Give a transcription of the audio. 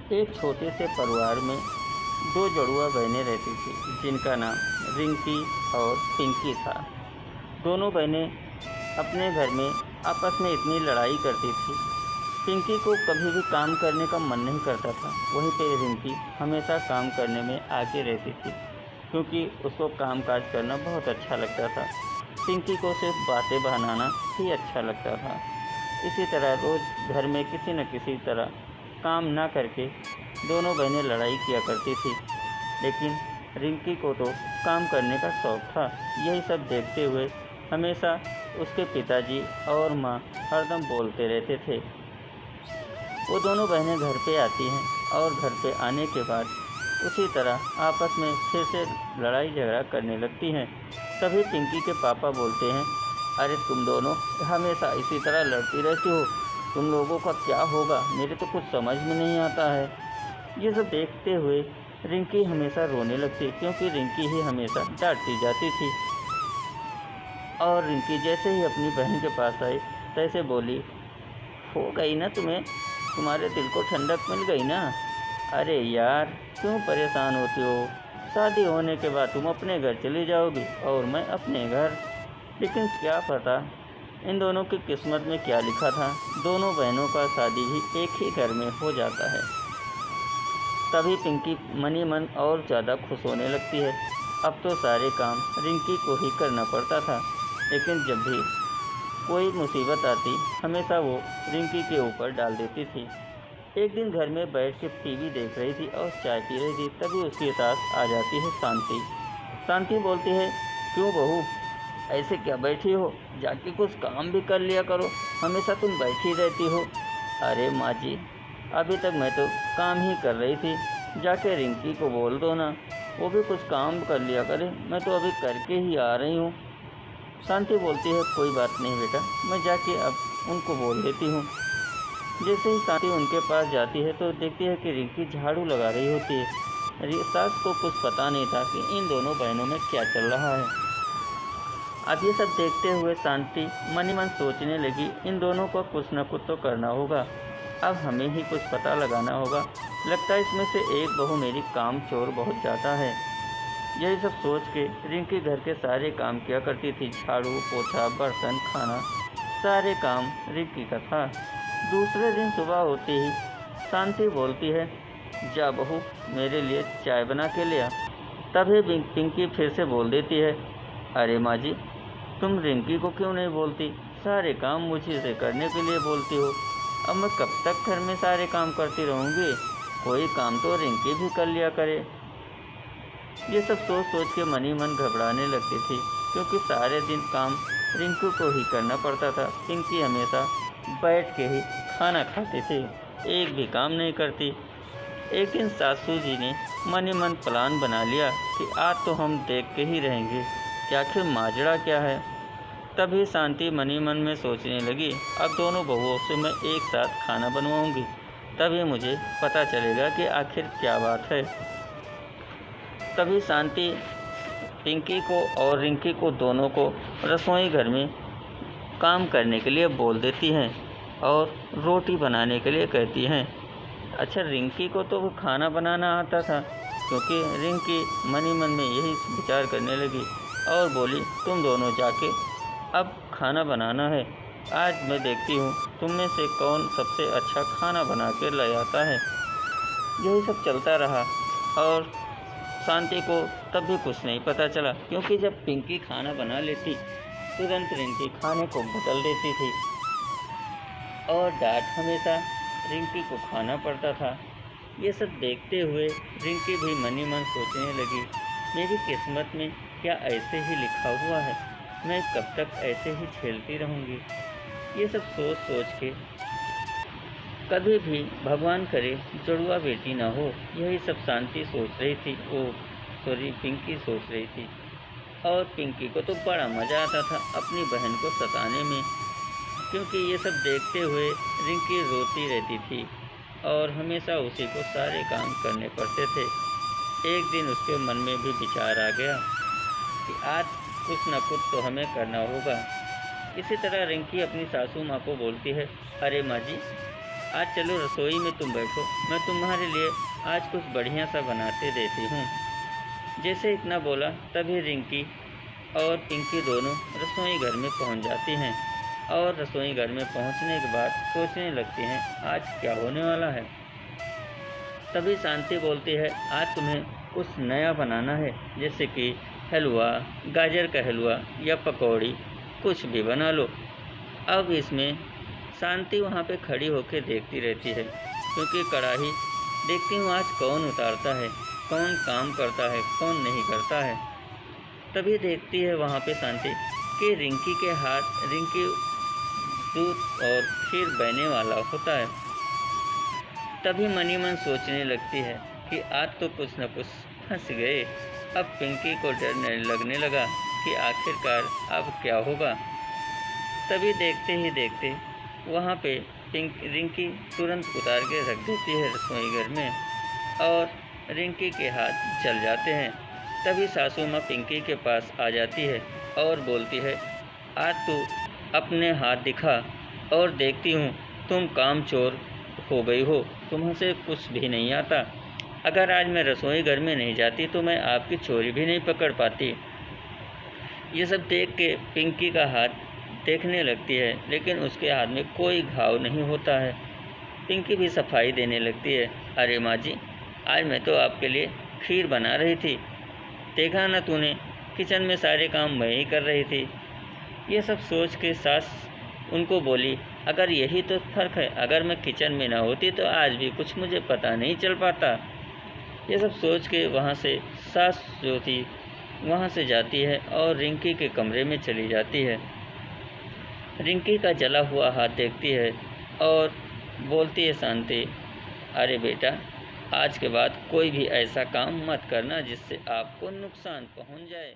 एक छोटे से परिवार में दो जुड़वा बहनें रहती थी, जिनका नाम रिंकी और पिंकी था। दोनों बहनें अपने घर में आपस में इतनी लड़ाई करती थी। पिंकी को कभी भी काम करने का मन नहीं करता था, वहीं पे रिंकी हमेशा काम करने में आगे रहती थी, क्योंकि उसको काम काज करना बहुत अच्छा लगता था। पिंकी को सिर्फ बातें बनाना ही अच्छा लगता था। इसी तरह रोज़ घर में किसी न किसी तरह काम ना करके दोनों बहनें लड़ाई किया करती थी। लेकिन रिंकी को तो काम करने का शौक़ था। यही सब देखते हुए हमेशा उसके पिताजी और माँ हरदम बोलते रहते थे। वो दोनों बहनें घर पे आती हैं और घर पे आने के बाद उसी तरह आपस में फिर से लड़ाई झगड़ा करने लगती हैं। तभी पिंकी के पापा बोलते हैं, अरे तुम दोनों हमेशा इसी तरह लड़ती रहती हो, तुम लोगों का क्या होगा, मेरे तो कुछ समझ में नहीं आता है। ये सब देखते हुए रिंकी हमेशा रोने लगती, क्योंकि रिंकी ही हमेशा डांटी जाती थी। और रिंकी जैसे ही अपनी बहन के पास आई तैसे बोली, हो गई ना तुम्हें, तुम्हारे दिल को ठंडक मिल गई ना। अरे यार, क्यों परेशान होती हो, शादी होने के बाद तुम अपने घर चली जाओगी और मैं अपने घर। लेकिन क्या पता इन दोनों की किस्मत में क्या लिखा था, दोनों बहनों का शादी भी एक ही घर में हो जाता है। तभी पिंकी मनी मन और ज़्यादा खुश होने लगती है। अब तो सारे काम रिंकी को ही करना पड़ता था, लेकिन जब भी कोई मुसीबत आती हमेशा वो रिंकी के ऊपर डाल देती थी। एक दिन घर में बैठ के टीवी देख रही थी और चाय पी रही थी, तभी उसके साथ आ जाती है शांति। शांति बोलती है, क्यों बहू ऐसे क्या बैठी हो, जाके कुछ काम भी कर लिया करो, हमेशा तुम बैठी रहती हो। अरे माँ जी, अभी तक मैं तो काम ही कर रही थी, जाके रिंकी को बोल दो ना, वो भी कुछ काम कर लिया करे, मैं तो अभी करके ही आ रही हूँ। शांति बोलती है, कोई बात नहीं बेटा, मैं जाके अब उनको बोल देती हूँ। जैसे ही शांति उनके पास जाती है तो देखती है कि रिंकी झाड़ू लगा रही होती है। सास को कुछ पता नहीं था कि इन दोनों बहनों में क्या चल रहा है। अब ये सब देखते हुए शांति मन ही मन सोचने लगी, इन दोनों को कुछ न कुछ तो करना होगा, अब हमें ही कुछ पता लगाना होगा। लगता है इसमें से एक बहू मेरी काम चोर बहुत ज़्यादा है। यही सब सोच के रिंकी घर के सारे काम किया करती थी, झाड़ू पोछा बर्तन खाना सारे काम रिंकी का था। दूसरे दिन सुबह होते ही शांति बोलती है, जा बहू मेरे लिए चाय बना के ले आ। तभी पिंकी फिर से बोल देती है, अरे माँ जी, तुम रिंकी को क्यों नहीं बोलती, सारे काम मुझे से करने के लिए बोलती हो। अब मैं कब तक घर में सारे काम करती रहूँगी, कोई काम तो रिंकी भी कर लिया करे। ये सब सोच सोच के मन ही मन घबराने लगती थी, क्योंकि सारे दिन काम रिंकू को ही करना पड़ता था। पिंकी हमेशा बैठ के ही खाना खाती थी, एक भी काम नहीं करती। एक दिन सासू जी ने मन ही मन प्लान बना लिया कि आज तो हम देख के ही रहेंगे कि आखिर माजरा क्या है। तभी शांति मन ही मन में सोचने लगी, अब दोनों बहुओं से मैं एक साथ खाना बनवाऊंगी, तभी मुझे पता चलेगा कि आखिर क्या बात है। तभी शांति पिंकी को और रिंकी को दोनों को रसोई घर में काम करने के लिए बोल देती हैं और रोटी बनाने के लिए कहती हैं। अच्छा, रिंकी को तो वो खाना बनाना आता था, क्योंकि रिंकी मन ही मन में यही विचार करने लगी और बोली, तुम दोनों जाके अब खाना बनाना है, आज मैं देखती हूँ तुम में से कौन सबसे अच्छा खाना बना के ले आता है। यही सब चलता रहा और शांति को तब भी कुछ नहीं पता चला, क्योंकि जब पिंकी खाना बना लेती तुरंत रिंकी खाने को बदल देती थी और डांट हमेशा रिंकी को खाना पड़ता था। ये सब देखते हुए रिंकी भी मन ही मन सोचने लगी, मेरी किस्मत में क्या ऐसे ही लिखा हुआ है, मैं कब तक ऐसे ही झेलती रहूँगी। ये सब सोच सोच के कभी भी भगवान करे जुड़वा बेटी ना हो, यही सब शांति सोच रही थी, पिंकी सोच रही थी। और पिंकी को तो बड़ा मज़ा आता था अपनी बहन को सताने में, क्योंकि ये सब देखते हुए रिंकी रोती रहती थी और हमेशा उसी को सारे काम करने पड़ते थे। एक दिन उसके मन में भी विचार आ गया कि आज कुछ न कुछ तो हमें करना होगा। इसी तरह रिंकी अपनी सासू माँ को बोलती है, अरे माँ जी, आज चलो रसोई में तुम बैठो, मैं तुम्हारे लिए आज कुछ बढ़िया सा बनाते देती हूँ। जैसे इतना बोला तभी रिंकी और पिंकी दोनों रसोई घर में पहुँच जाती हैं और रसोई घर में पहुँचने के बाद सोचने लगती हैं आज क्या होने वाला है। तभी शांति बोलती है, आज तुम्हें कुछ नया बनाना है, जैसे कि हलवा, गाजर का हलवा या पकौड़ी, कुछ भी बना लो। अब इसमें शांति वहाँ पे खड़ी होकर देखती रहती है, क्योंकि कढ़ाई देखती हूँ आज कौन उतारता है, कौन काम करता है, कौन नहीं करता है। तभी देखती है वहाँ पे शांति कि रिंकी दूध और खीर बहने वाला होता है। तभी मनी मन सोचने लगती है कि आज तो कुछ न कुछ फंस गए। अब पिंकी को डर लगने लगा कि आखिरकार अब क्या होगा। तभी देखते ही देखते वहाँ पे रिंकी तुरंत उतार के रख देती है रसोई घर में और रिंकी के हाथ जल जाते हैं। तभी सासू माँ पिंकी के पास आ जाती है और बोलती है, आज तू अपने हाथ दिखा और देखती हूँ तुम कामचोर हो गई हो, तुमसे कुछ भी नहीं आता। अगर आज मैं रसोई घर में नहीं जाती तो मैं आपकी चोरी भी नहीं पकड़ पाती। ये सब देख के पिंकी का हाथ देखने लगती है, लेकिन उसके हाथ में कोई घाव नहीं होता है। पिंकी भी सफाई देने लगती है, अरे माँ जी, आज मैं तो आपके लिए खीर बना रही थी, देखा ना तूने, किचन में सारे काम मैं ही कर रही थी। ये सब सोच के सास उनको बोली, अगर यही तो फ़र्क है, अगर मैं किचन में ना होती तो आज भी कुछ मुझे पता नहीं चल पाता। ये सब सोच के वहाँ से सास जो थी वहाँ से जाती है और रिंकी के कमरे में चली जाती है। रिंकी का जला हुआ हाथ देखती है और बोलती है शांति, अरे बेटा, आज के बाद कोई भी ऐसा काम मत करना जिससे आपको नुकसान पहुँच जाए।